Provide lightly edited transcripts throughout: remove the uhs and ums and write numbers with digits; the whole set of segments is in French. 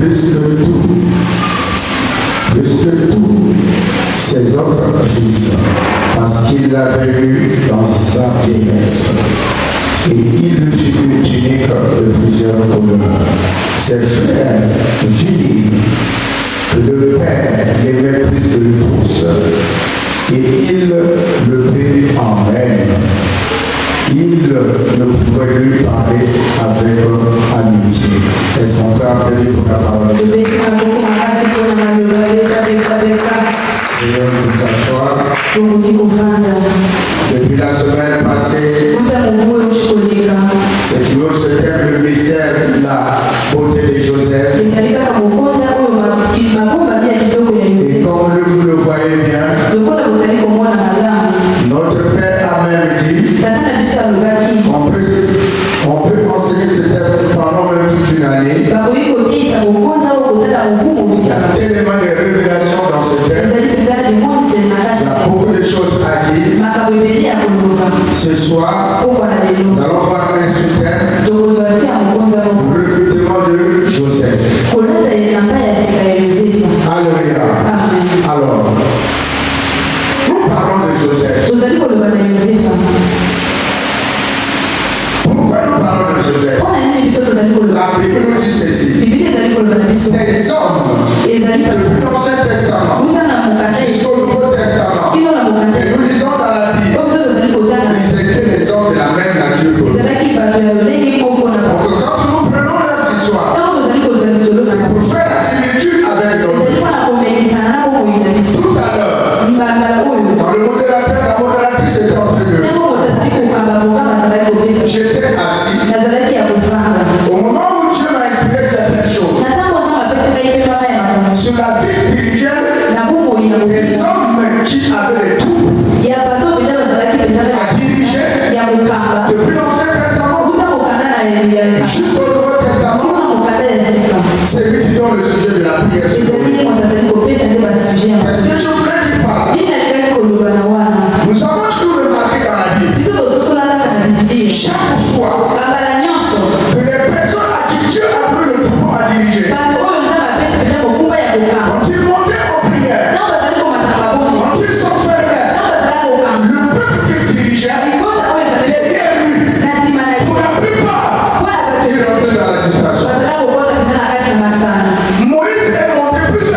plus que tout, ses autres fils, parce qu'il l'avait eu dans sa vieillesse. Et il lui fit une tunique de plusieurs couleurs. Ses frères virent que le père l'aimait plus que tous, et il le prit en haine. Il ne pouvait lui parler avec amitié. Est-ce qu'on peut appeler pour la parole? Depuis la semaine passée, c'est toujours ce thème, le mystère de la beauté de Joseph. Et comme vous le voyez bien, notre Père a même dit on peut enseigner ce thème pendant même toute une année. Il y a tellement de révélations dans ce thème. Il y a beaucoup de choses à dire. Ce soir, nous allons voir un sous-thème, le recrutement de Joseph. Alléluia. Alors, nous parlons de Joseph. Pourquoi nous parlons de Joseph? La Bible nous dit ceci. Ces hommes, depuis l'Ancien Testament jusqu'au Nouveau Testament, et nous lisons dans la Bible, ils étaient les hommes de la même nature que nous. Donc quand nous prenons leurs histoires, c'est pour faire la similitude avec nos vies. Tout à l'heure, quand le modérateur, la modératrice était en train de j'étais assis. Au moment où Dieu m'a inspiré certaines choses sur la vie spirituelle, les hommes qui avaient les troupes à diriger depuis l'Ancien Testament jusqu'au Nouveau Testament, c'est lui qui donne le sujet de la prière. Est-ce que je voulais dire par là? Nous avons toujours remarqué dans la Bible, chaque fois que les personnes à qui Dieu a pris le pouvoir à diriger, quand ils montaient en prière, quand ils s'enfermaient, le peuple qui dirigeait derrière lui, pour la plupart, il rentrait dans la distraction. Moïse est monté plusieurs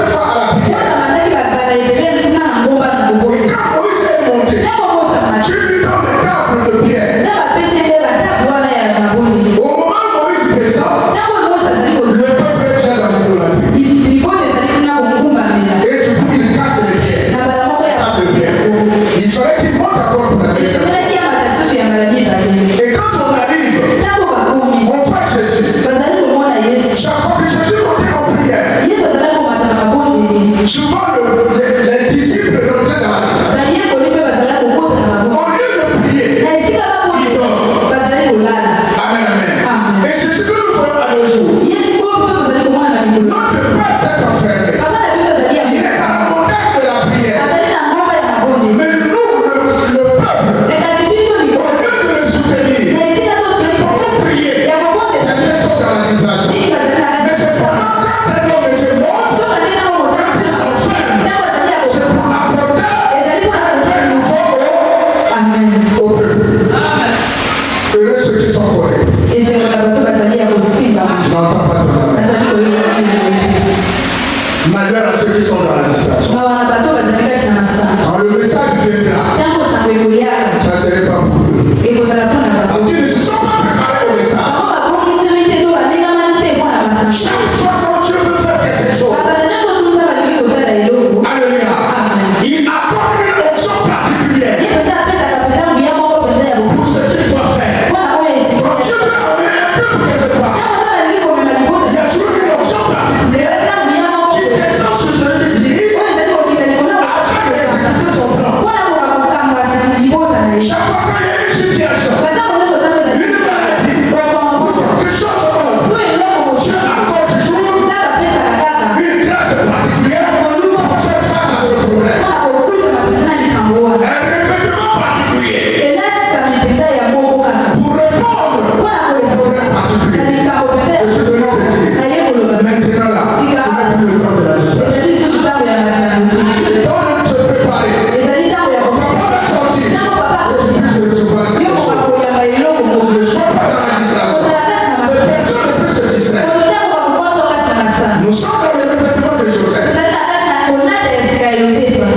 Nous sommes dans le revêtement de Joseph.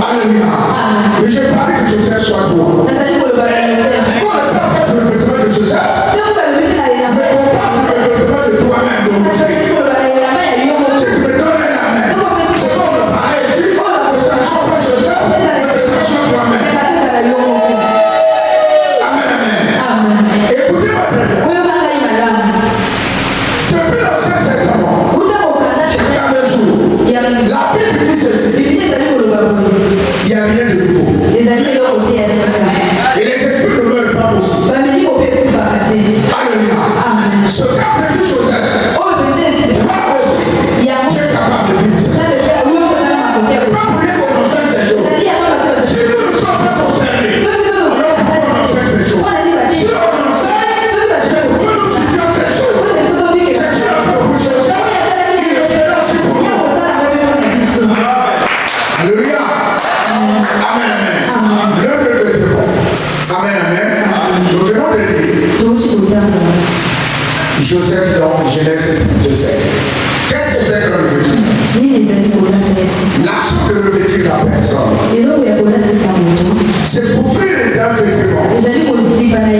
Alléluia. Et j'ai parlé que Joseph soit droit. On ne parle pas du revêtement de Joseph. Mais on parle du revêtement de toi-même. Si tu me donnes la main, c'est comme le parler ici. Ne sachant pas Joseph, ne sachant toi-même. Amen, amen. Écoutez-moi très bien. Depuis l'Ancien Testament, jusqu'à nos jours, la Bible dit ceci. Il n'y a rien de nouveau. Et les esprits ne meurent pas aussi. Alléluia. Ce qu'a fait Joseph, toi aussi, tu es capable de vivre ça. C'est pas pour rien qu'on enseigne ces choses. Si nous ne sommes pas concernés, alors pourquoi on enseigne ces choses? Si on enseigne, c'est pour que nous vivions ces choses. C'est qui a fait pour Joseph, il le fera aussi pour nous. Alléluia. Amen, amen. L'heure de Dieu. Amen, amen. Nous venons de lire Joseph dans Genèse 17. Qu'est-ce que c'est que le revêtement? L'action de revêtir la personne. C'est pour faire un vêtement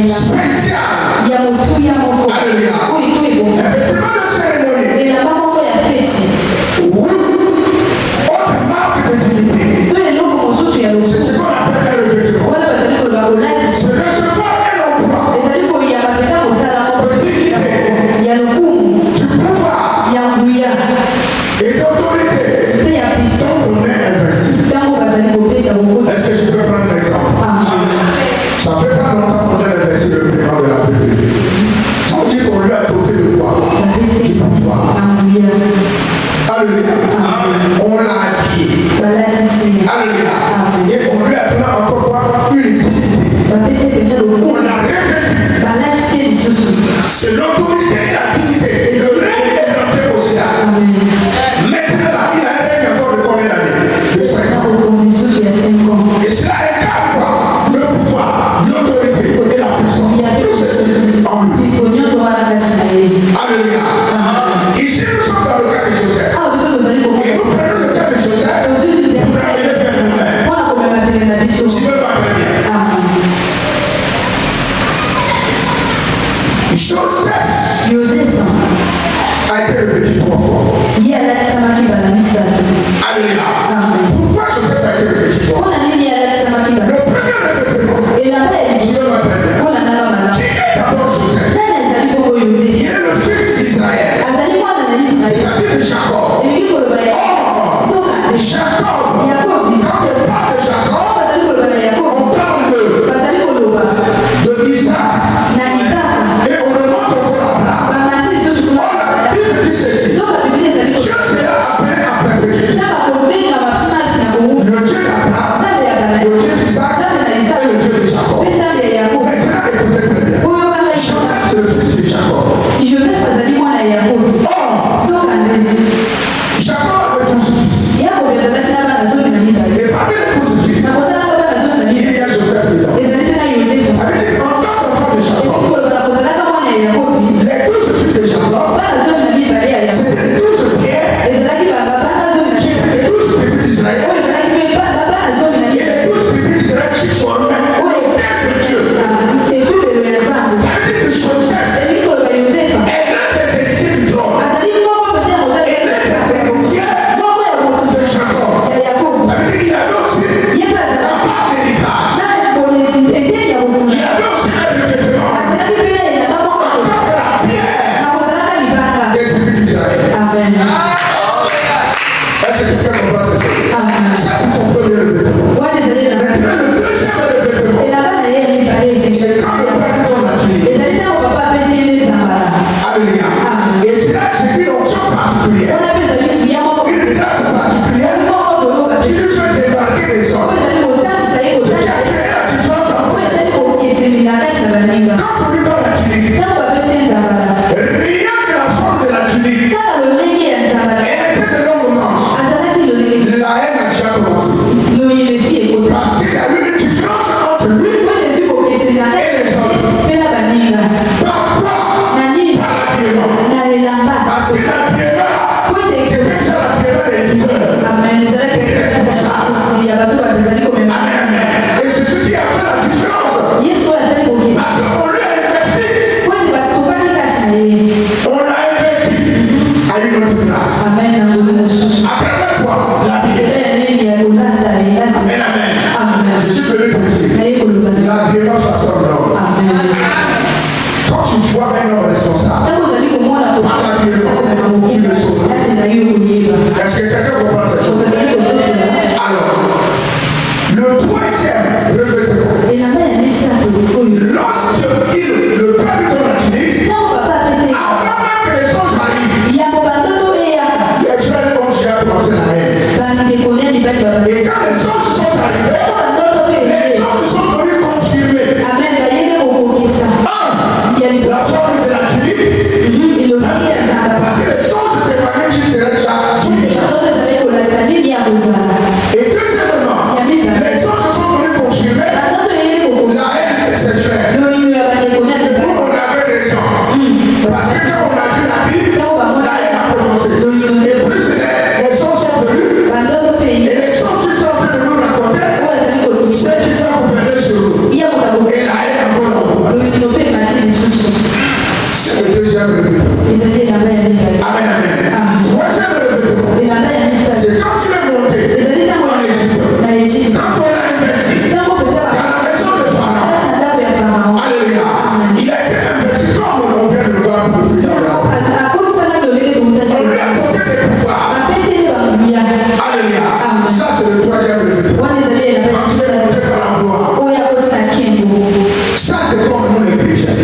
spécial. Alléluia. Un vêtement de cérémonie. Oui. Autre marque de dignité. C'est ce qu'on appelle un revêtement. C'est recevoir un emploi de dignité, du pouvoir et d'autorité dont on est investi. Est-ce que je peux prendre un exemple? Ça fait pas longtemps qu'on a investi le président de la République. Ça veut dire qu'on lui a doté de quoi? Du pouvoir. Alléluia. On l'a habillé. Alléluia. Et on lui a donné encore quoi? Une dignité. On l'a revêtu. C'est l'autorité et la dignité. Le règne est rentré au ciel. Maintenant, là, il a un règne encore de combien d'années? De 5 ans. Et cela incarne quoi? Le pouvoir, l'autorité et la puissance. Tout ceci en lui. Alléluia. Ici, nous sommes dans le cas de Joseph. Et nous prenons le cas de Joseph pour ramener vers nous-mêmes. Si tu veux pas très bien. Joseph a été revêtu 3 fois. Alléluia. Pourquoi Joseph a été revêtu 3 fois? Le premier revêtement, si tu veux pas très bien. Qui est d'abord Joseph? Il est le fils d'Israël. C'est-à-dire de Jacob. Jacob, quand on parle de Jacob, on parle de Isaac. Et on remonte encore à Abraham. Or, la Bible dit ceci. Dieu sera appelé à perpétuité. Le Dieu d'Abraham, le Dieu d'Isaac et le Dieu de Jacob. Maintenant, écoutez très bien. Joseph, c'est le fils de Jacob. Or, Jacob avait 12 fils. Et parmi les 12 fils, il y a Joseph dedans. Ça veut dire qu'en tant qu'enfant de Jacob, les 12 fils de Jacob, c'était les 12 pierres qui étaient les 12 tribus d'Israël. Et les 12 tribus d'Israël qui formaient l'autel de Dieu. Ça veut dire que Joseph est l'un des héritiers du trône. Et l'un des héritiers de Jacob. Ça veut dire qu'il y avait aussi la part d'héritage. Il y avait aussi un revêtement en tant que la pierre des tribus d'Israël. Est-ce que quelqu'un comprend ce que c'est? Ça, c'est son premier revêtement. Maintenant, le deuxième revêtement, c'est quand le père donne la tunique. Alléluia. Et c'est là que c'est une onction particulière. Une grâce particulière qui lui fait débarquer des hommes. Ce qui a créé la différence entre eux. Quand on lui donne la tunique, rien que la forme de la tunique, elle était de longue manche. Est-ce que quelqu'un comprend cette chose? Alors, le troisième revêtement, lorsque le père lui donne la tunique, avant même que les songes arrivent, les frères ont déjà commencé la haine. Et quand les songes sont arrivés, les songes sont venus confirmer. La forme de la tunique, parce que les songes témoignaient qu'il serait déjà tunique. Et deuxièmement, les songes sont venus confirmer la haine de ses frères. Nous, on avait raison. Parce que quand on a vu la Bible, la haine a commencé. Et plus les songes sont venus, et les songes qui sont en train de nous raconter, c'est qu'ils ont gouverné sur nous. Et la haine a encore augmenté. C'est le deuxième revêtement. Amen, amen. Troisième revêtement, c'est quand il est monté en Égypte. Quand on a investi dans la maison de Pharaon. Alléluia. Il a été investi comme on vient de le voir pour lui. On lui a donné des pouvoirs. Alléluia. Ça, c'est le troisième revêtement. Quand il est monté par la gloire. Ça, c'est comme nous les chrétiens.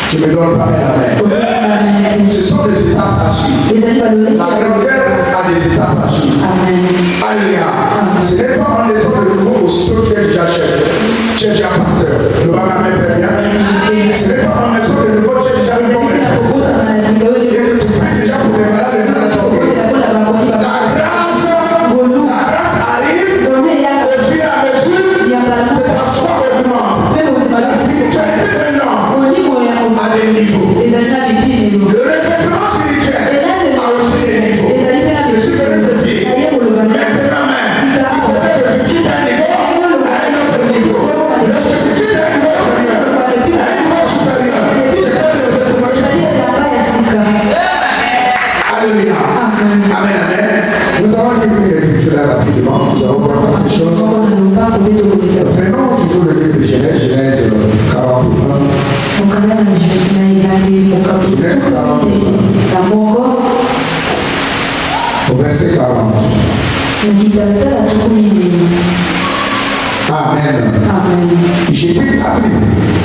Je me donne pas la main. Ce sont des étapes à suivre. La grandeur a des étapes à suivre. Alléluia. Ce n'est pas en laissant de nouveau aussitôt tu es déjà chef. Tu es déjà pasteur. Le bagage est très bien. Ce n'est pas en laissant de nouveau tu es déjà le bon et que tu fais déjà pour les malades et les malades sont guéris. La grâce arrive au fur et à mesure de ta foi augmente. La spiritualité maintenant à des niveaux. Le revêtement spirituel a aussi des niveaux. Je suis venu te dire, maintenant même, il faudrait que tu quittes un niveau à un autre niveau. Lorsque tu quittes un niveau supérieur, c'est un revêtement spirituel. Alléluia. Amen, amen. Nous allons lire l'écriture là rapidement. Nous allons voir quelque chose. Prenons toujours le livre de Genèse, Genèse 41. Au verset 40. Amen. J'étais établi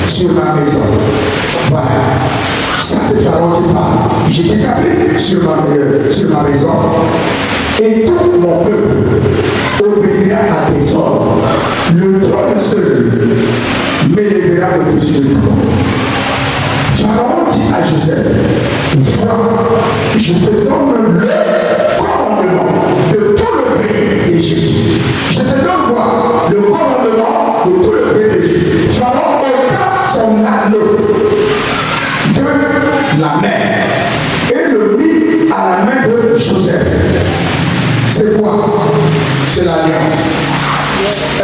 sur ma maison. Voilà. Ça, c'est Pharaon qui parle. J'étais établi sur ma maison. Et tout mon peuple obéira à tes ordres. Le trône seul m'élèvera au-dessus de toi. Pharaon dit à Joseph, vois, je te donne le commandement de tout le pays d'Égypte. Je te donne quoi? Le commandement de tout le pays d'Égypte. Pharaon ôta son anneau de la main et le mit à la main de Joseph. C'est quoi? C'est l'alliance.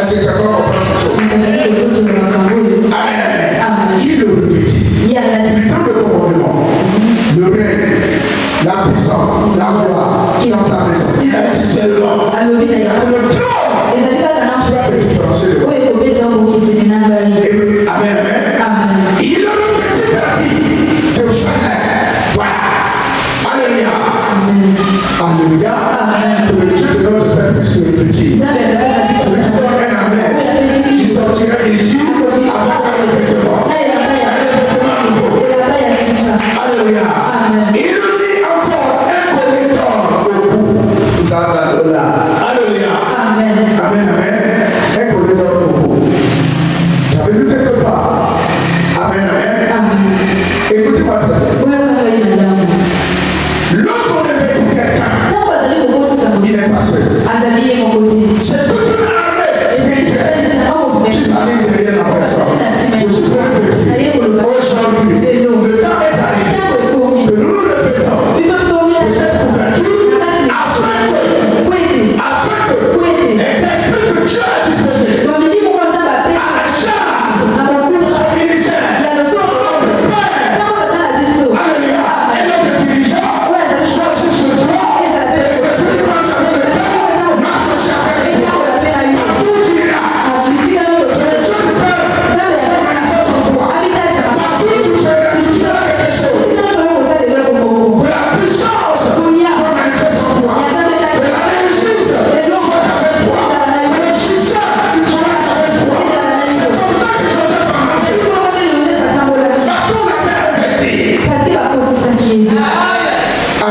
Est-ce que quelqu'un comprend cette chose? Amen. Il le revêtit. Il donne le commandement, le règne, la puissance, la gloire dans sa maison. Il a dit seulement. Il y a le trône qui va te différencier de moi. Amen, amen. Il le revêtit de la vie de frère. Voilà. Alléluia. Alléluia. Que le Dieu de notre Père puisse le revêtir. Celui qui donne un amen, qui sortira ici avec un revêtement. Alléluia. Il nous dit encore un collecteur au cou. Alléluia. Amen. Amen. Un collecteur au cou. J'avais vu quelque part. Amen. Écoutez-moi très bien. Lorsqu'on revêtit quelqu'un, il n'est pas seul. C'est toute une armée spirituelle qui s'aligne derrière la personne. Je suis très petit. Aujourd'hui, le temps est arrivé que nous nous répétons de cette couverture afin que les esprits que Dieu a disposés à la charge de son ministère, notre Père, alléluia, et notre dirigeant, choisissent ce droit et les esprits qui marchent avec le Père marchent aussi avec le Père.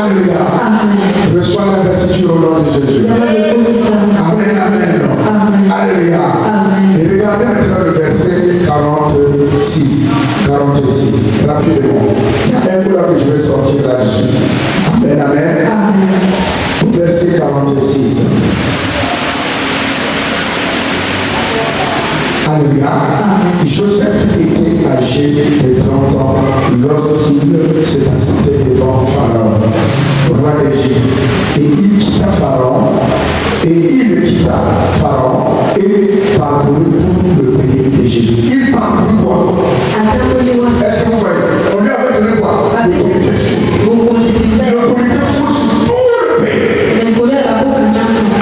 Alléluia. Reçois la vestiture au nom de Jésus. Amen, amen. Alléluia. Et regardez maintenant le verset 46. 46. Rapidement. Il y a un mot que je vais sortir là-dessus. Amen, amen. Au verset 46. Alléluia. Joseph était âgé de 30 ans lorsqu'il se présentait devant Pharaon, roi d'Égypte. Et il quitta Pharaon, et parcourut tout le pays d'Égypte. Il parcourut quoi? Est-ce que vous voyez? On lui avait donné quoi? L'autorité fou. L'autorité fou sur tout le pays.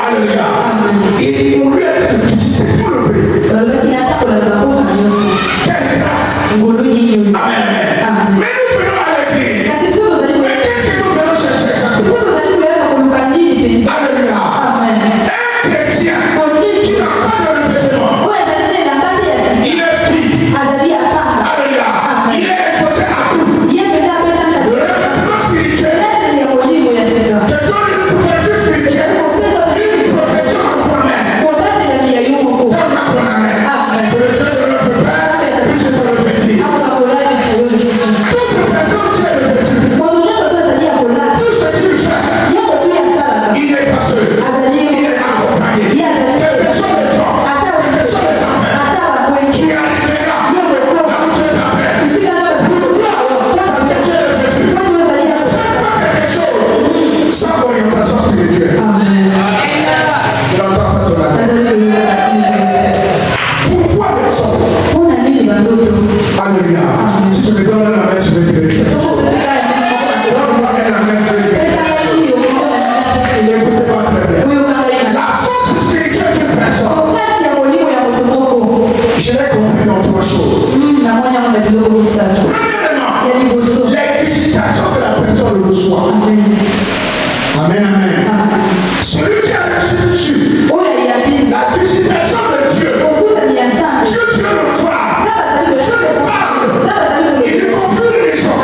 Alléluia. Et on lui a dit de visiter tout le pays. Quelle grâce. Amen. Mais nous venons à l'église. Mais qu'est-ce que nous venons chercher exactement? Alléluia. Un chrétien qui n'a pas de revêtement, il est pris. Alléluia. Il est exposé à tout. Le revêtement spirituel te donne une couverture spirituelle, une protection en toi-même. Donne-la toi-même. Que le Dieu de notre Père puisse te revêtir. Toute personne qui est revêtue, tout ce qu'il fait, il n'est pas seul. Il est accompagné. Quel que soit le temps, quel que soit le temps, tu arriveras là où tu es appelé. Pour toi, parce que tu es revêtu. Fais pas quelque chose sans orientation spirituelle. Je n'entends pas ton appel. Pourquoi les sorts? Alléluia. Si tu me donnes la main, je vais te dire quelque chose. Donne-moi la main, je vais te dire quelque chose. Écoutez-moi très bien. La force spirituelle d'une personne, je l'ai compris dans trois choses. Premièrement, les visitations que la personne reçoit. Amen, amen. Celui qui a reçu dessus, la visitation de Dieu, Dieu le voit, Dieu le parle, il lui confie une raison.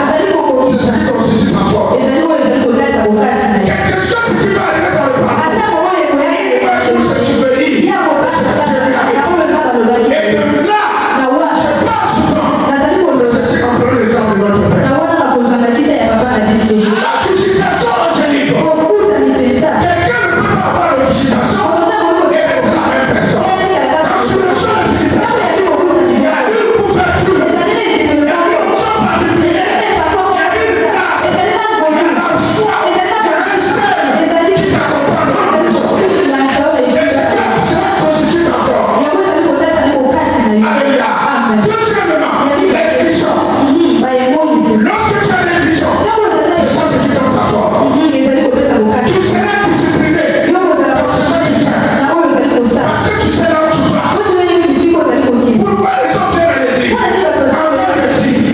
C'est ce qui constitue sa force. Quelque chose qui va arriver dans le parcours, il va toujours se souvenir de ce que Dieu lui a dit. Et de là, je parle souvent de ce qui comprend les gens de notre Père. La visitation angélique, quelqu'un ne peut pas avoir de visitation et rester la même personne. Quand je reçois la visitation, il y a une couverture, il y a une option particulière, il y a une grâce, il y a la foi, il y a un sel qui t'accompagne dans la puissance. Et cela constitue ta force. Alléluia. Deuxièmement, les visions. Lorsque tu as des visions, c'est ça ce qui donne ta force. Tu seras discipliné dans ce que tu fais. Parce que tu sais là où tu vas. Pourquoi les autres viennent à l'église en mode de signe?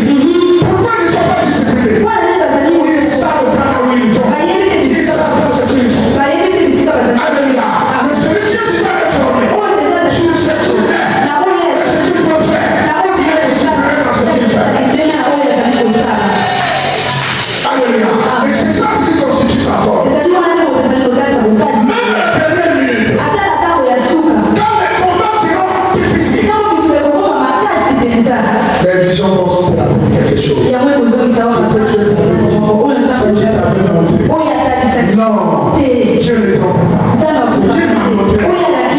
Pourquoi ils ne sont pas disciplinés? Ils savent pas où ils vont. Ils savent pas ce qu'ils font. Alléluia. Mais celui qui est déjà réformé, sur ce qu'il est et ce qu'il peut faire, il est discipliné dans ce qu'il fait. Alléluia. Et c'est ça ce qui constitue sa force. Même la dernière minute, quand les combats seront difficiles, les visions vont se rappeler quelque chose. Ce que Dieu t'avait dit, ce qu'il t'avait montré. Non, Dieu ne trompe pas. Ce qu'il m'a montré,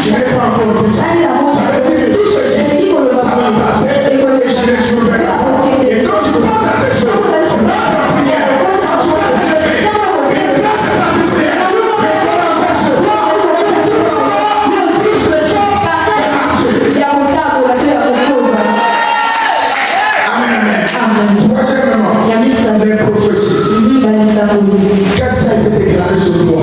je n'ai pas encore vu ça. Ça veut dire que tout ceci, ça va passer et je l'ai trouvé là-bas. Et quand tu penses à ces choses, tu vas dans la prière. Quand tu vas te lever, une place particulière, et dans la tâche de toi, plus les choses vont marcher. Amen. Troisièmement, les prophéties. Qu'est-ce qui a été déclaré sur toi?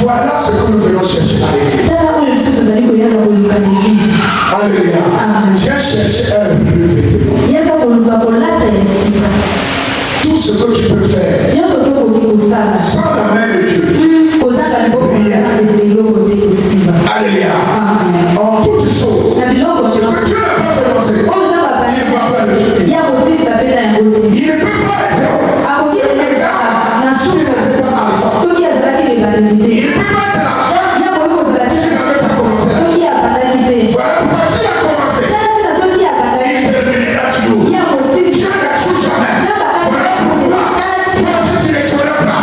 Voilà ce que nous venons chercher. Alléluia. Viens chercher un revêtement. Tout ce que tu peux faire sans la main de Dieu. Alléluia. En toutes choses, ce que Dieu n'a pas commencé, il ne va pas le finir. Il ne peut pas être s'il n'était pas alpha. Il ne peut pas être la fin s'il n'avait pas commencé. Voilà pourquoi s'il a commencé, il terminera toujours. Dieu n'échoue jamais. Voilà pourquoi si tu n'échoueras pas.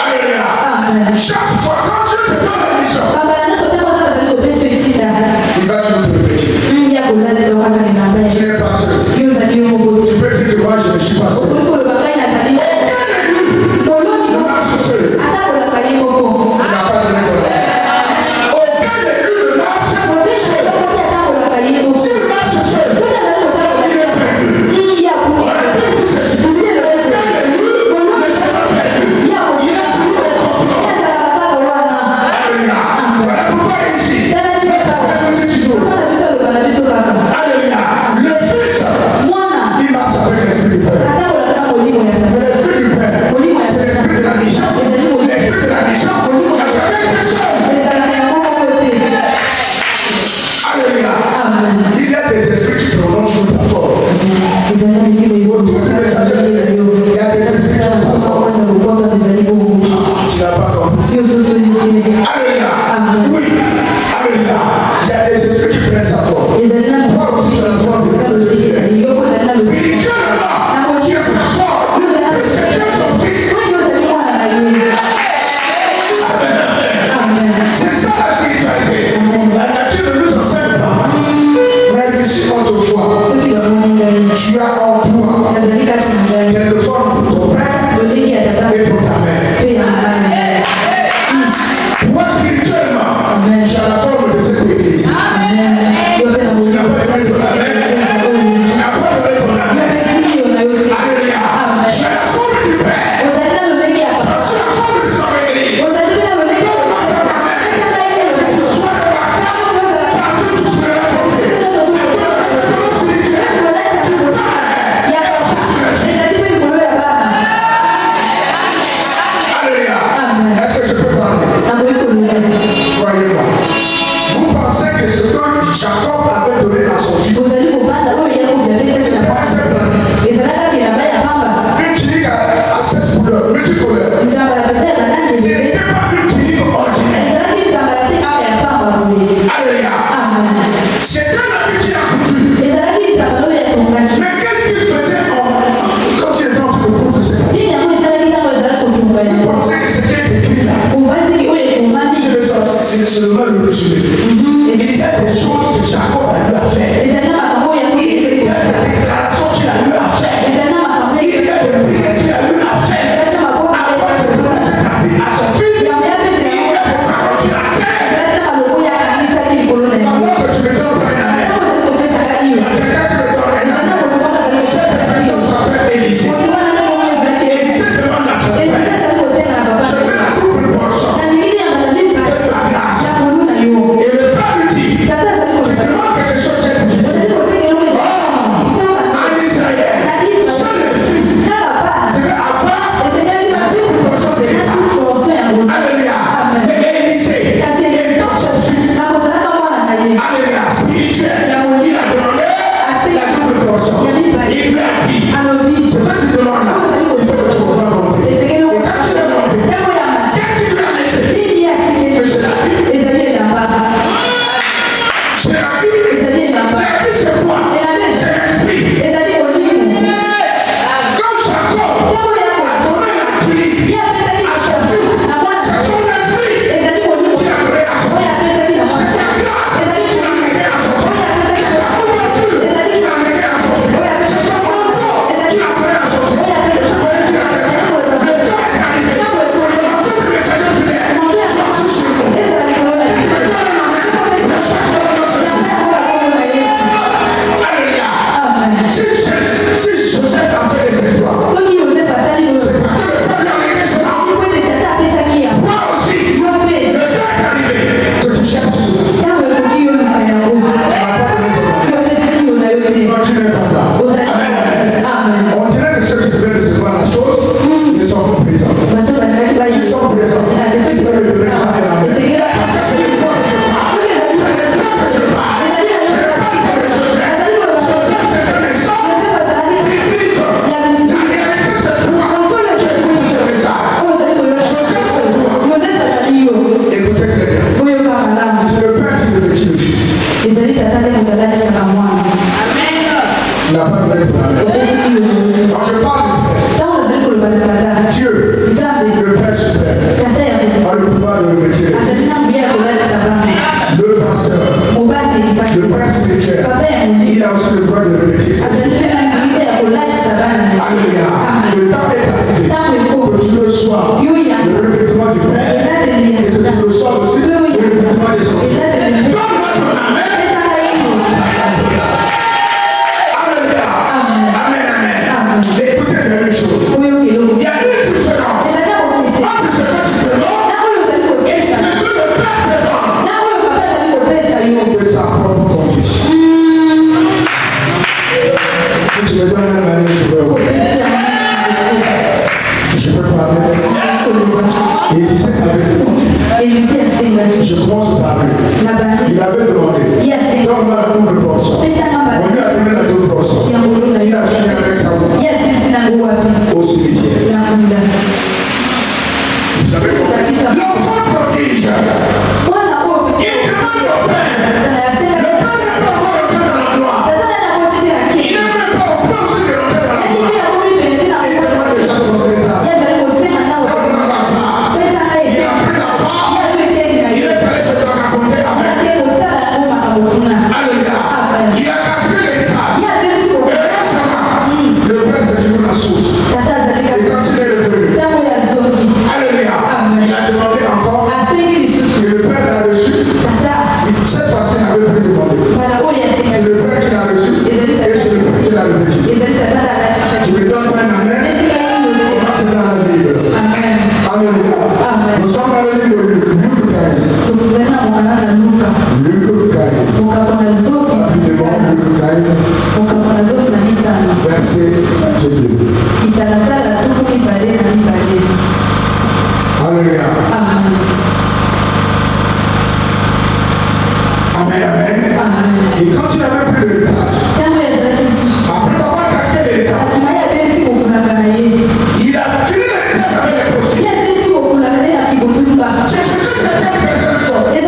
Alléluia. Chaque fois quand Dieu te donne la mission, il va toujours te répéter. Tu n'es pas seul. Tu peux dire que moi je ne suis pas seul. Aucun élu ne marche seul. Alléluia. Le temps est arrivé que tu reçois le revêtement du Père et que tu reçois aussi le revêtement des enfants. Donne-moi ton amen. Alléluia. Amen, amen. Écoutez bien une chose. Il y a une différence entre ce que tu demandes et ce que le Père te donne de sa propre conviction. Si tu me donnes un amen, je peux parler. Et il disait avec moi. Je commence par lui. Il avait demandé. Donne-moi la double portion. On lui a donné la double portion. Il a fini avec sa voix. Au cimetière. Vous savez quoi? L'enfant prodige. Il demande au Père. Le Père n'est pas encore entré dans la gloire. Il n'est même pas au point aussi de rentrer dans la gloire. Il demande déjà son héritage. Il a pris la part. Il est allé se faire raconter avec. Alléluia. Il a cassé l'héritage. Et récemment, le Père s'est toujours la source. Et quand il est revenu, alléluia, il a demandé encore. Et le Père l'a reçu. Cette fois-ci, il n'avait plus demandé. C'est le Père qui l'a reçu et c'est le Père qui l'a reçu. Tu me donnes un amen. On va te dans la Bible. Alléluia. Nous sommes dans le livre de Luc 15. Luc 15. Rapidement, Luc 15. Verset 22. Alléluia. Amen, amen. Et quand il n'avait plus d'héritage, après avoir cassé l'héritage, il a fini l'héritage avec les prostituées. C'est ce que certaines personnes sont. Ils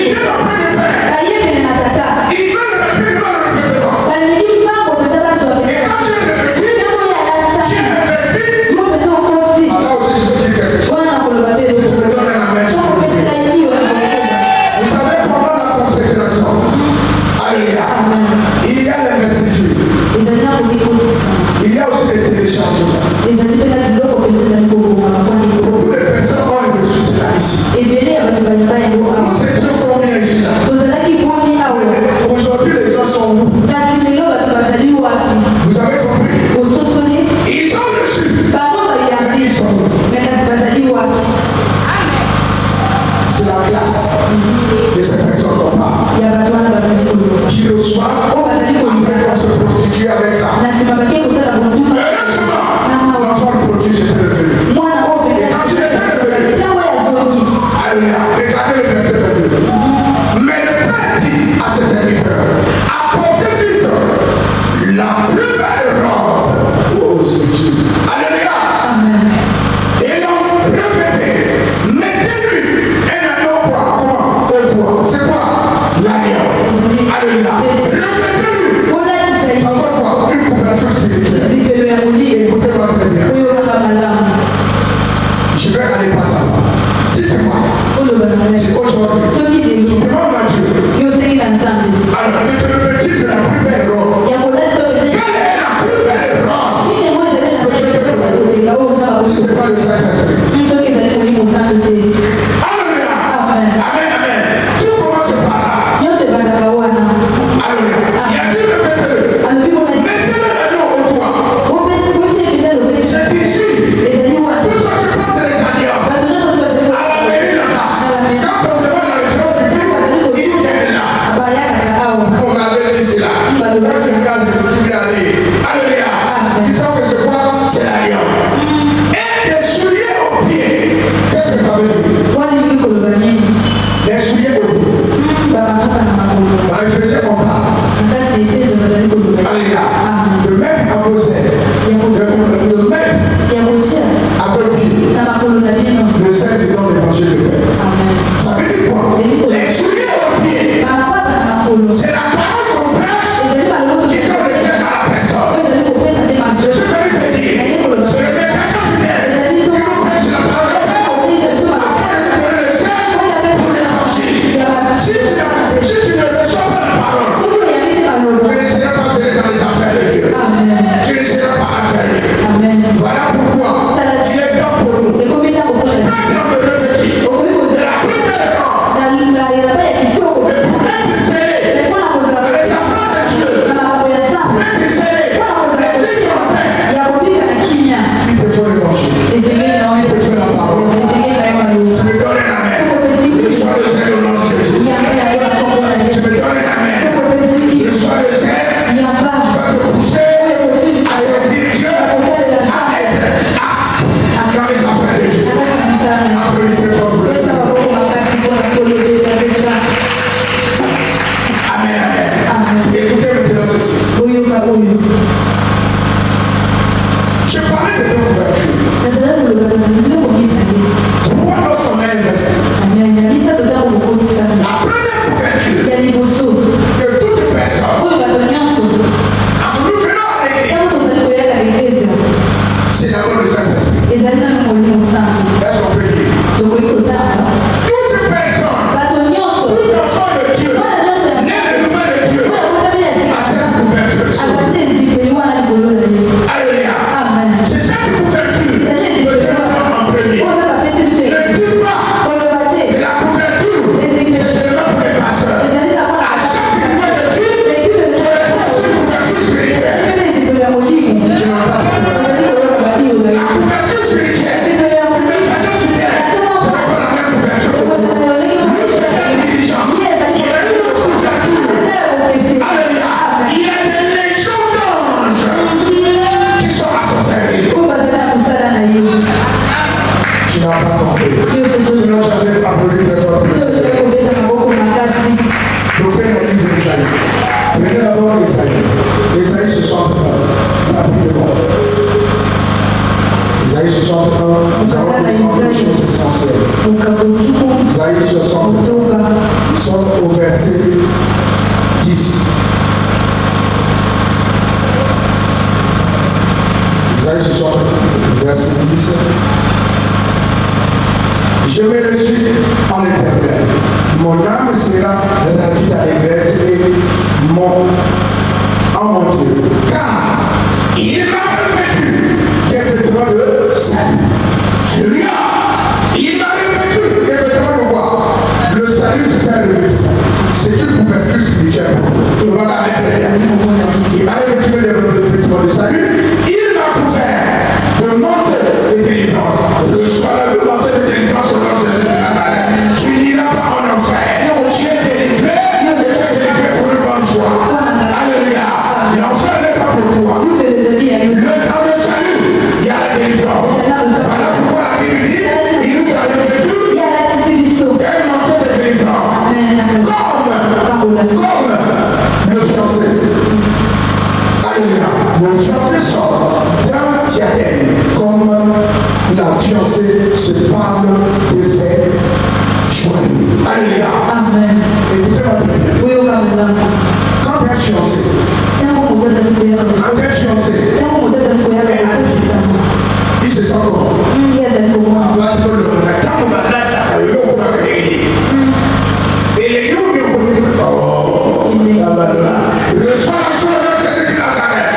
viennent auprès du Père. Ils veulent le répéter dans le revêtement. Et quand tu es revêtu, tu es investi. Alors aussi, je veux dire quelque chose. Si tu me donnes un amen, je peux le dire. Vous savez, pendant la consécration, alléluia, il y a l'investiture. Il y a aussi les téléchargements. Beaucoup de personnes ont reçu cela ici. On sait combien ici là. Aujourd'hui, les gens sont où? Vous avez compris? Ils sont reçus. Mais ils sont où? C'est la classe de ces personnes qu'on parle. Qui reçoivent, après qu'on se prostitue avec ça. Heureusement, l'enfant prodige était revenu. Et quand il était revenu, alléluia, regardez le verset 22. Mais le Père dit à ses serviteurs, apportez vite la plus belle robe. Oh, c'est Dieu. Alléluia. Et donc, répétez, mettez-lui un anneau quoi? Comment? Au bois. C'est quoi? L'alliance. Alléluia. Répétez-lui. Ça veut quoi? Une couverture spirituelle. Écoutez-moi très bien. Je vais aller par ça. Dites-moi. Si aujourd'hui, tu demandes à Dieu, alors tu te revêtis de la plus belle robe. Quelle est la plus belle robe que je peux te donner? Si ce n'est pas le Saint-Esprit. Alléluia. Amen, amen. Tout commence par là. Alléluia. Il a dit répétez-le. Mettez-le l'anneau au doigt. C'est ici. Tout ce qui porte les alliances. À la mairie là-bas. Quand on demande la région du pays, il pas compris. Sinon, j'avais pas voulu le faire plus. Donc, prenez le livre d'Esaïe. Prenez d'abord Esaïe. Esaïe 61. Rapidement. Esaïe 61, nous allons descendre des choses essentielles. Esaïe 61, nous sommes au verset 10. Esaïe 61, verset 10. Je me réjouis en l'Éternel. Mon âme sera ravie d'allégresse et en mon Dieu. Car il m'a revêtu des vêtements de salut. Alléluia. Il m'a revêtu des vêtements de quoi? Le salut, c'est un revêtement. C'est une couverture spirituelle. Voilà la règle. Il m'a revêtu des vêtements de salut. Il m'a couvert de manteau de délivrance. Reçois le manteau de délivrance au nom de Jésus de Nazareth. Tu n'iras pas en enfer. Tu es délivré et tu es délivré pour une bonne joie. Alléluia. L'enfer n'est pas pour toi. Dans le salut, il y a la délivrance. Voilà pourquoi la Bible dit, il nous a revêtu d'un manteau de délivrance. Comme le fiancé. Alléluia. Le fiancé sort d'un diadème comme la fiancée se parle de ses joyeux. Alléluia. Amen. Écoutez-moi bien. Quand un fiancé, il se sent comment? Parce que le temps où maintenant ça fait le moment que et les gens qui ont connu, ça va là. Reçois la joie de Jésus de Nazareth.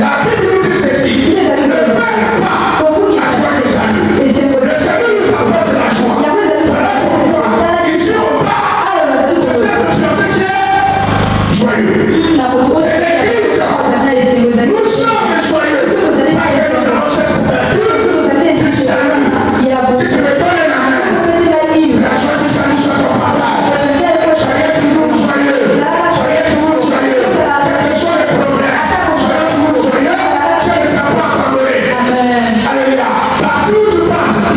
La Bible nous dit ceci. Ne perds pas la joie du salut. Le salut nous apporte la joie. Voilà pourquoi ici on parle de cette fiancée qui est joyeux. C'est l'église. Nous sommes joyeux. Parce que nous avons cette couverture du salut. Si tu me donnes la main, la joie du salut soit ton partage. Soyez toujours joyeux. Soyez toujours joyeux. Quel que soit le problème, soyez toujours joyeux. Dieu ne t'a pas abandonné. Alléluia. Partout où tu passes, je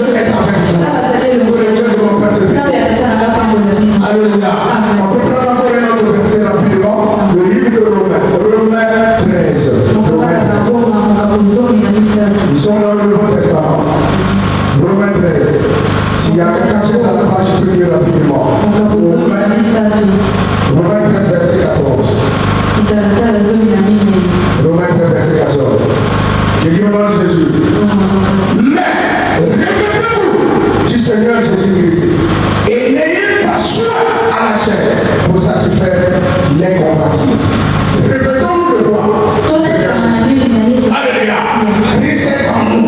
vais être avec toi. Que le Dieu de mon Père te bénisse. Alléluia. On peut prendre encore un autre verset rapidement. Le livre de Romains 13. Nous sommes dans le Nouveau Testament. Romains 13. S'il y a quelqu'un qui est dans la page, je peux lire rapidement. Romains 13, verset 14. Romains 13, verset 14. Je dis au nom de Jésus. Mais répétez-vous du Seigneur Jésus-Christ et n'ayez pas soin à la chair pour satisfaire les convoitises. Répétons-nous le roi. Alléluia. Christ est en nous.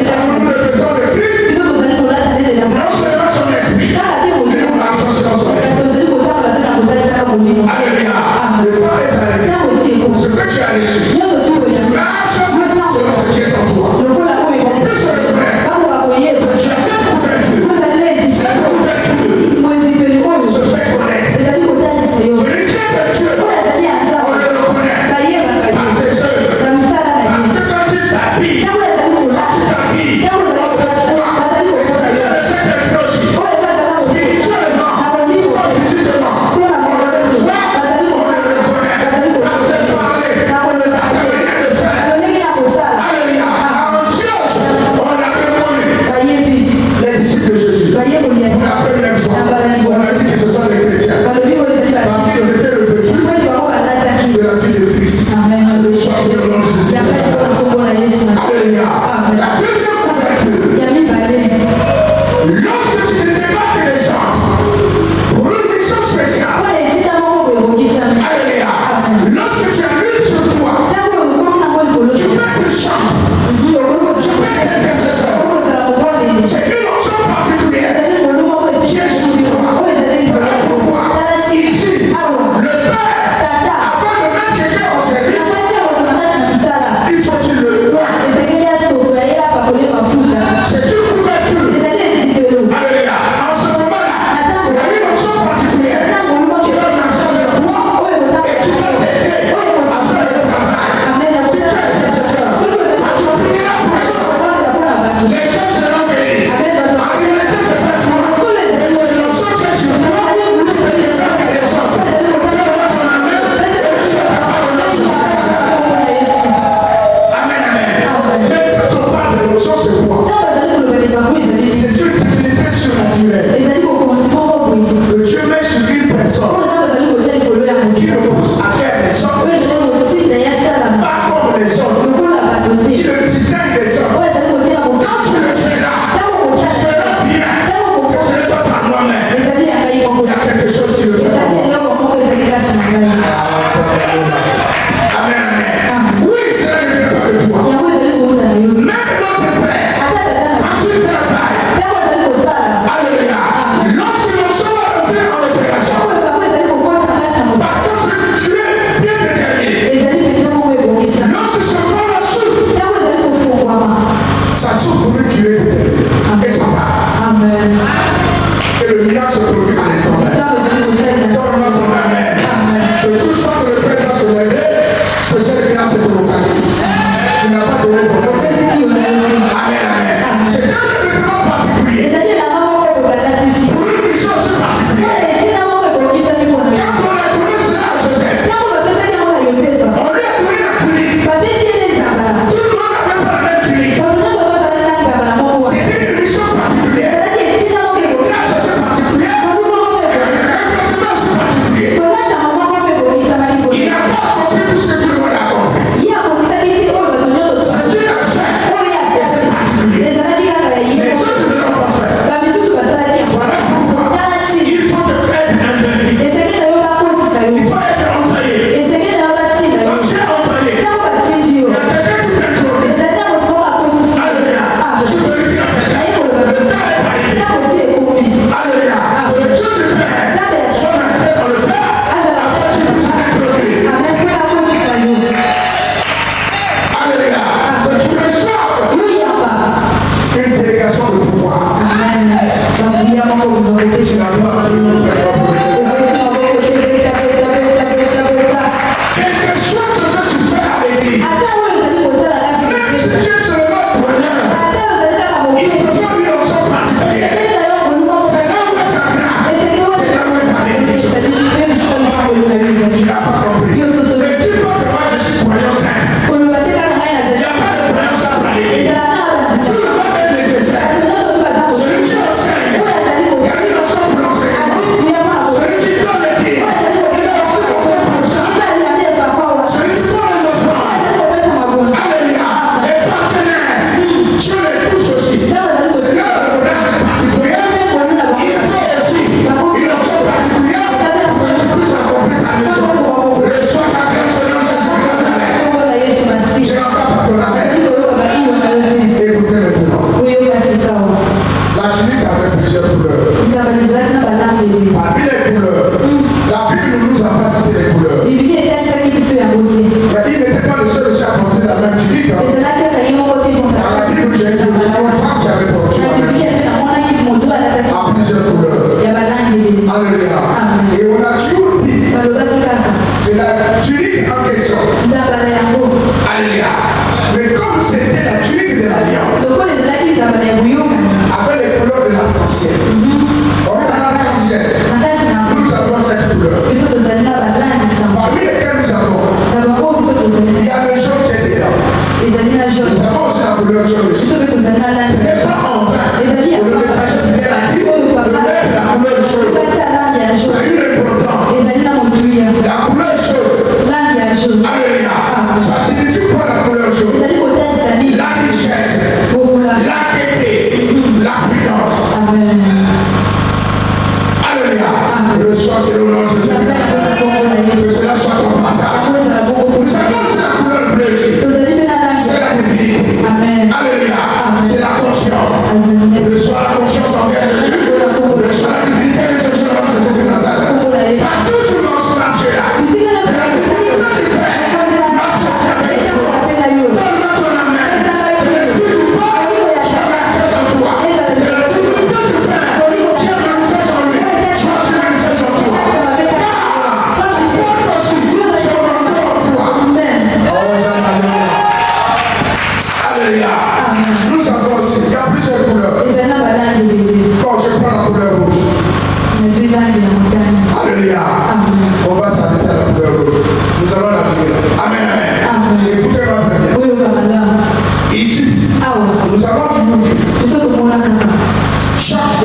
Parce que nous répétons le Christ, non seulement son esprit, mais nous marchons selon son esprit. Alléluia. Le temps est arrivé pour ce que tu as reçu. Tu marches selon ce qui est en toi. On peut se reconnaître. Tu as cette couverture. Cette couverture se fait connaître. Celui qui est de Dieu, on le reconnaît par ses œuvres. Parce que quand tu t'habilles, on te voit. Et c'est le Saint-Esprit aussi. Spirituellement, comme physiquement, on le voit, on le reconnaît. Par ses parler, par sa manière de faire. Alléluia. En Dieu, on a reconnu les disciples de Jésus. Pour la première fois, on a dit que ce sont les chrétiens. Parce qu'ils étaient revêtus de la vie de Christ. Le soir de nom de Jésus. Alléluia. La deuxième couverture. Lorsque tu ne t'es pas présent pour une mission spéciale. Alléluia. Lorsque tu as l'huile sur toi, tu peux être chambre. Tu peux être intercesseur. C'est une option particulière qui est sur toi. Voilà pourquoi ici, le Père, avant de mettre quelqu'un en service, il faut qu'il le voie. C'est une couverture. Alléluia. En ce moment-là, il y a une option particulière qui va marcher avec toi et qui va t'aider à faire le travail. Si tu es intercesseur, quand tu prieras pour les gens seront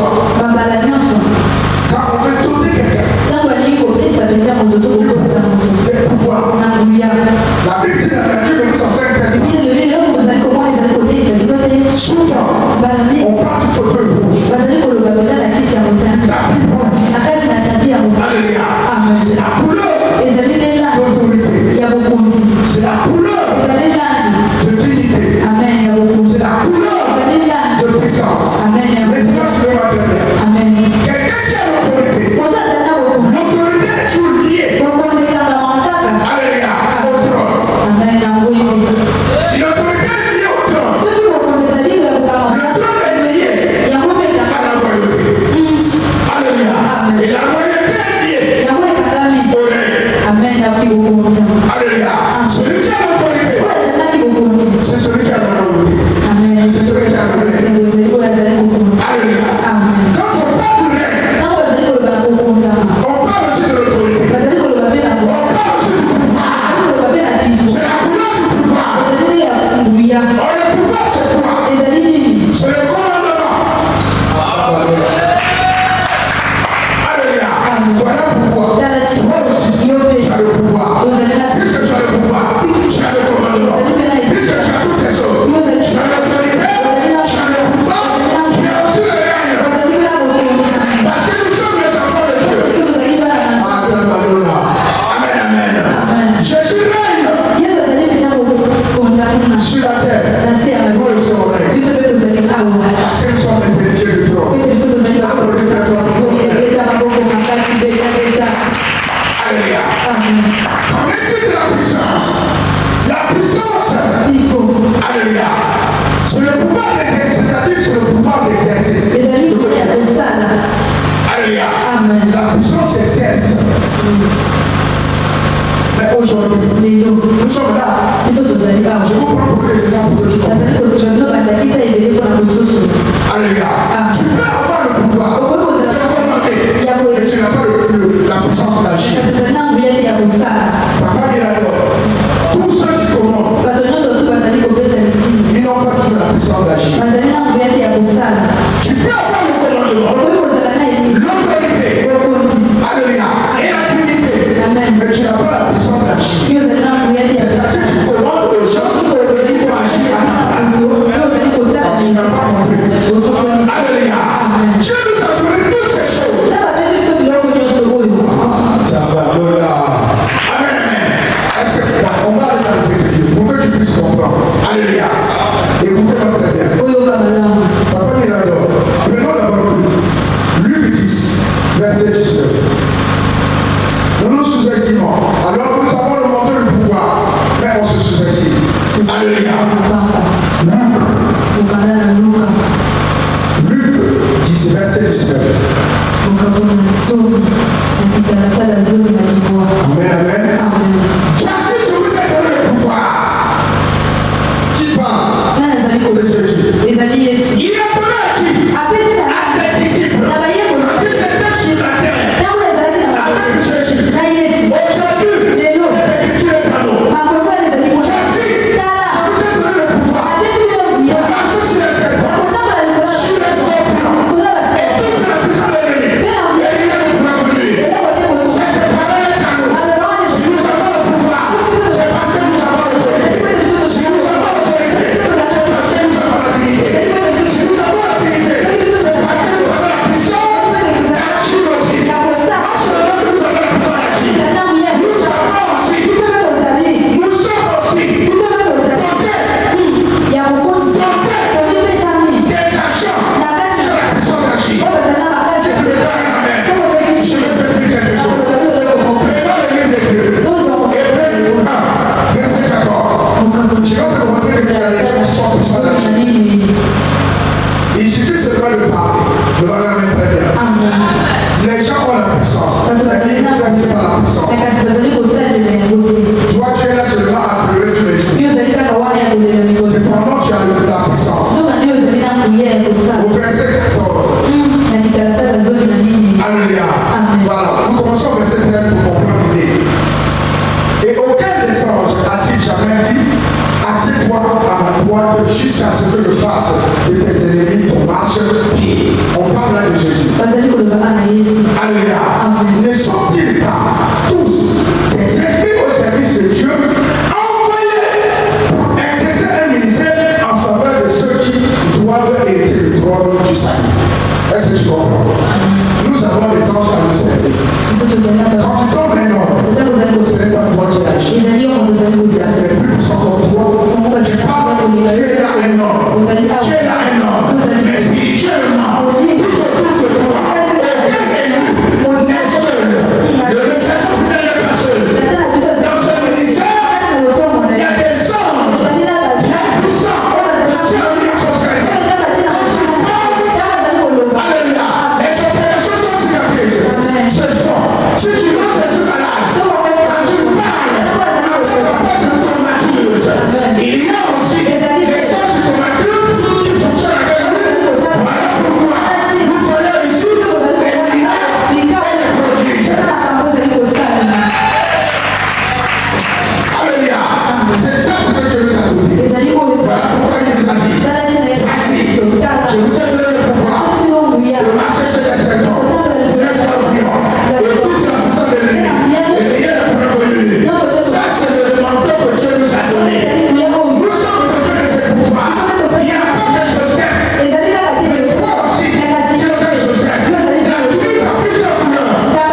soit, quand on veut doter quelqu'un des pouvoirs, la Bible dit dans Matthieu 25, souvent, on parle du fauteuil rouge, tapis rouge. Alléluia. C'est la couleur d'autorité. C'est la couleur de dignité. C'est la couleur de puissance. Maintenant, je vais m'adresser. Quelqu'un qui a l'autorité, l'autorité est toujours liée. Alléluia. Au trône. Si l'autorité est liée au trône, le trône est lié à la royauté. Alléluia. Et la royauté est liée au règne. Alléluia. Celui qui a l'autorité, c'est celui qui a la royauté. C'est celui qui a le règne. Alléluia. Quand on parle du règne, on parle aussi de l'autorité. On parle aussi du pouvoir. C'est la couleur du pouvoir. Or, le pouvoir, c'est quoi? C'est le commandement. Alléluia. Voilà pourquoi. Toi aussi, tu as le pouvoir. Puisque tu as le pouvoir, tu as le commandement. Puisque tu as toutes ces choses, tu as l'autorité, tu as le pouvoir, tu as aussi le règne. Parce que nous sommes les enfants de Dieu. Amen, amen. Jésus règne sur la terre. Nous le sommes règne. Parce que nous sommes les héritiers du trône. Alléluia. Quand on étudie la puissance, alléluia, c'est le pouvoir d'exercer, c'est-à-dire c'est le pouvoir d'exercer. Alléluia. La puissance s'exerce. Mais aujourd'hui, nous sommes là. Je vous prends beaucoup d'exemples pour que tu comprennes. Alléluia. Tu peux avoir le pouvoir de commander, mais tu n'as pas la puissance d'agir. Papa dit alors, tous ceux qui commandent, ils n'ont pas toujours la puissance d'agir. Tu peux avoir le commandement, l'autorité, alléluia, et la dignité, mais tu n'as pas la puissance d'agir. C'est-à-dire que tu commandes aux gens et ils vont agir à ta place. Tu n'as pas compris. Alléluia. Dieu nous a donné toutes ces choses. Ça va, Lola. Amen, amen. Est-ce que on va aller dans les Écritures pour que tu puisses comprendre? Alléluia. Écoutez-moi très bien. Papa Mirador, prenons d'abord Luc 10, verset 19. Nous nous sous-estimons. Alors que nous avons le manteau du pouvoir, mais on se sous-estime. Alléluia. Luc 10, verset 19. Amen, amen. Voici ce que vous avez donné le pouvoir. Qui parle? C'est Jésus. Il a donné à qui? À ses disciples. Quand ils étaient sur la terre avec Jésus. Aujourd'hui, c'est l'écriture est à nous. Voici, je vous ai donné le pouvoir de marcher sur les serpents, sur les scorpions, et toute la puissance de l'ennemi. Et rien ne pourra vous nuire. Cette parole est à nous. Si nous avons le pouvoir, c'est parce que nous avons l'autorité. Si nous avons l'autorité, c'est parce que nous avons la dignité. Si nous avons la dignité, c'est parce que nous avons la puissance d'agir aussi. Non seulement que nous avons la puissance d'agir, nous savons aussi, nous sommes aussi dotés des agents de la puissance d'agir. Si tu me donnes un amen, je vais te dire quelque chose. Prenons le livre de Dieu. Hébreux 1, verset 14. Je vais te montrer que tu as les gens qui sont puissants d'agir. Il suffit seulement de parler. Le bagage est très bien. Les gens ont la puissance. Mais ils ne s'agissent pas la puissance. Toi, tu es là seulement à pleurer tous les jours. Cependant, tu as la puissance. Au verset 14. Alléluia. Voilà. Nous commençons au verset 13 pour comprendre l'idée. Et aucun des anges a-t-il jamais dit: assieds-toi à ma droite jusqu'à ce que je fasse de tes ennemis ton marche-pied. On parle là de sont-ils pas tous des esprits au service de Dieu, envoyés pour exercer un ministère en faveur de ceux qui doivent hériter le droit du salut? Est-ce que tu comprends? Nous avons des anges à nos services. Quand tu tombes un ordre, ce n'est pas toi qui agis. Ce n'est plus puissant comme toi. Tu parles, tu es là un ordre. Tu es là un ordre. Mais spirituellement, tout autour de toi, aucun est nous. On est seul. Le message final n'est pas seul. Dans ce ministère, il y a des anges bien puissants. Tu as mis à son service. Quand tu parles, alléluia, les opérations sont cicatrices. Ce sont, si tu rentres dans ce malade, quand tu parles, avec la porte de ton mature, il y a aussi les anges de ton mature qui fonctionnent avec lui. Voilà pourquoi nous voyons ici les miracles et les prodiges. Alléluia. C'est ça ce que je vous ai dit. Voilà pourquoi il nous a dit. Voici, je vous ai donné le pouvoir de marcher sur les serpents, les scorpions, et toute la puissance de l'ennemi. Et rien ne pourra vous nuire. Ça, c'est le manteau que Dieu nous a donné. Nous sommes dotés de ce pouvoir. Il n'y a pas de Joseph. Mais toi aussi, tu es un Joseph. La tunique a plusieurs couleurs. Toi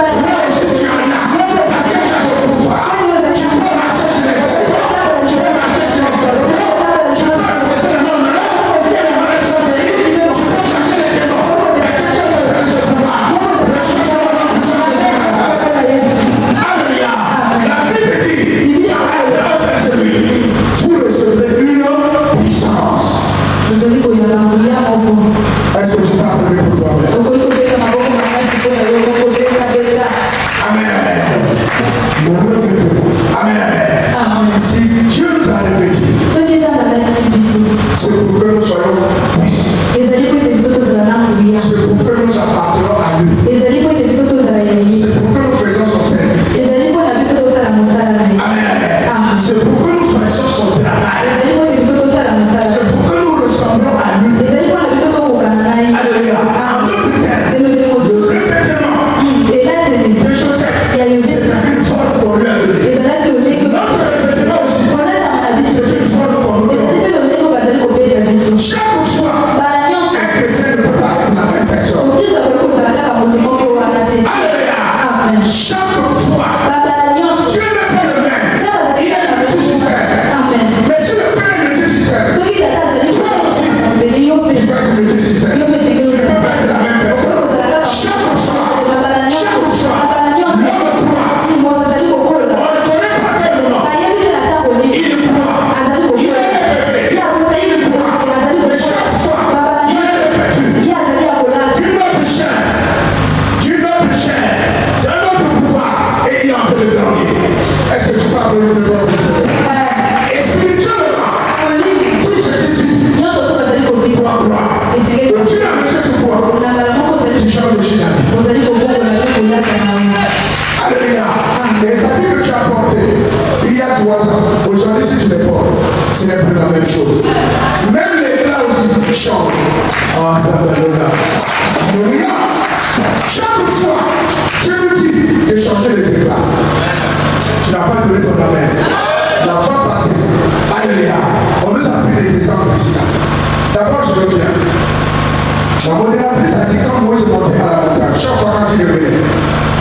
aussi, tu en as. Parce que tu as ce pouvoir. Tu peux marcher sur les serpents. Tu peux marcher sur les scorpions. Tu peux imposer le nom de l'homme. Et le malade sont guéris. Tu peux chasser les démons. Mais que Dieu te donne ce pouvoir. Reçois ce nom de puissance de Dieu. Alléluia. La Bible dit, dans un verset 8, vous recevrez une puissance. Est-ce que tu peux appeler pour toi-même? Amen, amen. Amen, amen. Si Dieu nous a répété, c'est pour que nous soyons puissants. C'est pour que nous appartenons à lui. C'est pour que nous faisions son service. Amen, amen. C'est pour que nous fassions son travail. C'est pour que nous ressemblons à lui. Alléluia. En d'autres termes, le répétement de Joseph, c'est une forme qu'on lui a donnée. Notre répétement aussi, c'est une forme qu'on nous donne. Chaque fois, un chrétien ne peut pas être la même personne. Alléluia. Chaque fois, Dieu n'est pas le même. Il est le multisystème. Mais si le Père est le multisystème, toi aussi, tu dois être le multisystème. Tu ne peux pas être la même personne. Chaque fois, l'homme croit. On ne connaît pas quel moment. Il croit. Il est répété. Il croit. Mais chaque fois, il est répété. D'une autre chair, d'un autre pouvoir, et il est en train de grandir. Est-ce que tu parles de le corps de Dieu? Et spirituellement, tout ce que tu dis, tu dois croire. Au fur et à mesure que tu crois, tu changes de chair. Alléluia. Les habits que tu as portés il y a 3 ans, aujourd'hui si tu les portes, ce n'est plus la même chose. Même les gars aussi changent. Ah, alléluia. Alléluia. Chaque fois, Dieu nous dit de changer les éclats. Tu n'as pas donné ton amen. La fois passée, alléluia, on nous a pris des exemples ici. D'abord, je reviens. La modératrice a dit quand moi je montais à la montagne, chaque fois quand il revenait,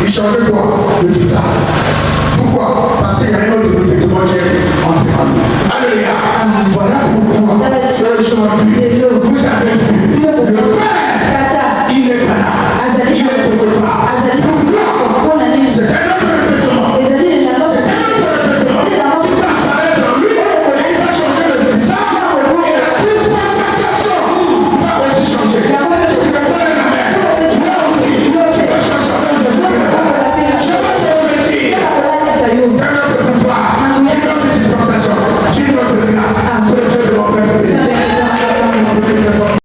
il changeait quoi? Le visage. Pourquoi? Parce qu'il y a un autre vêtement qui est entré en nous. Alléluia. Voilà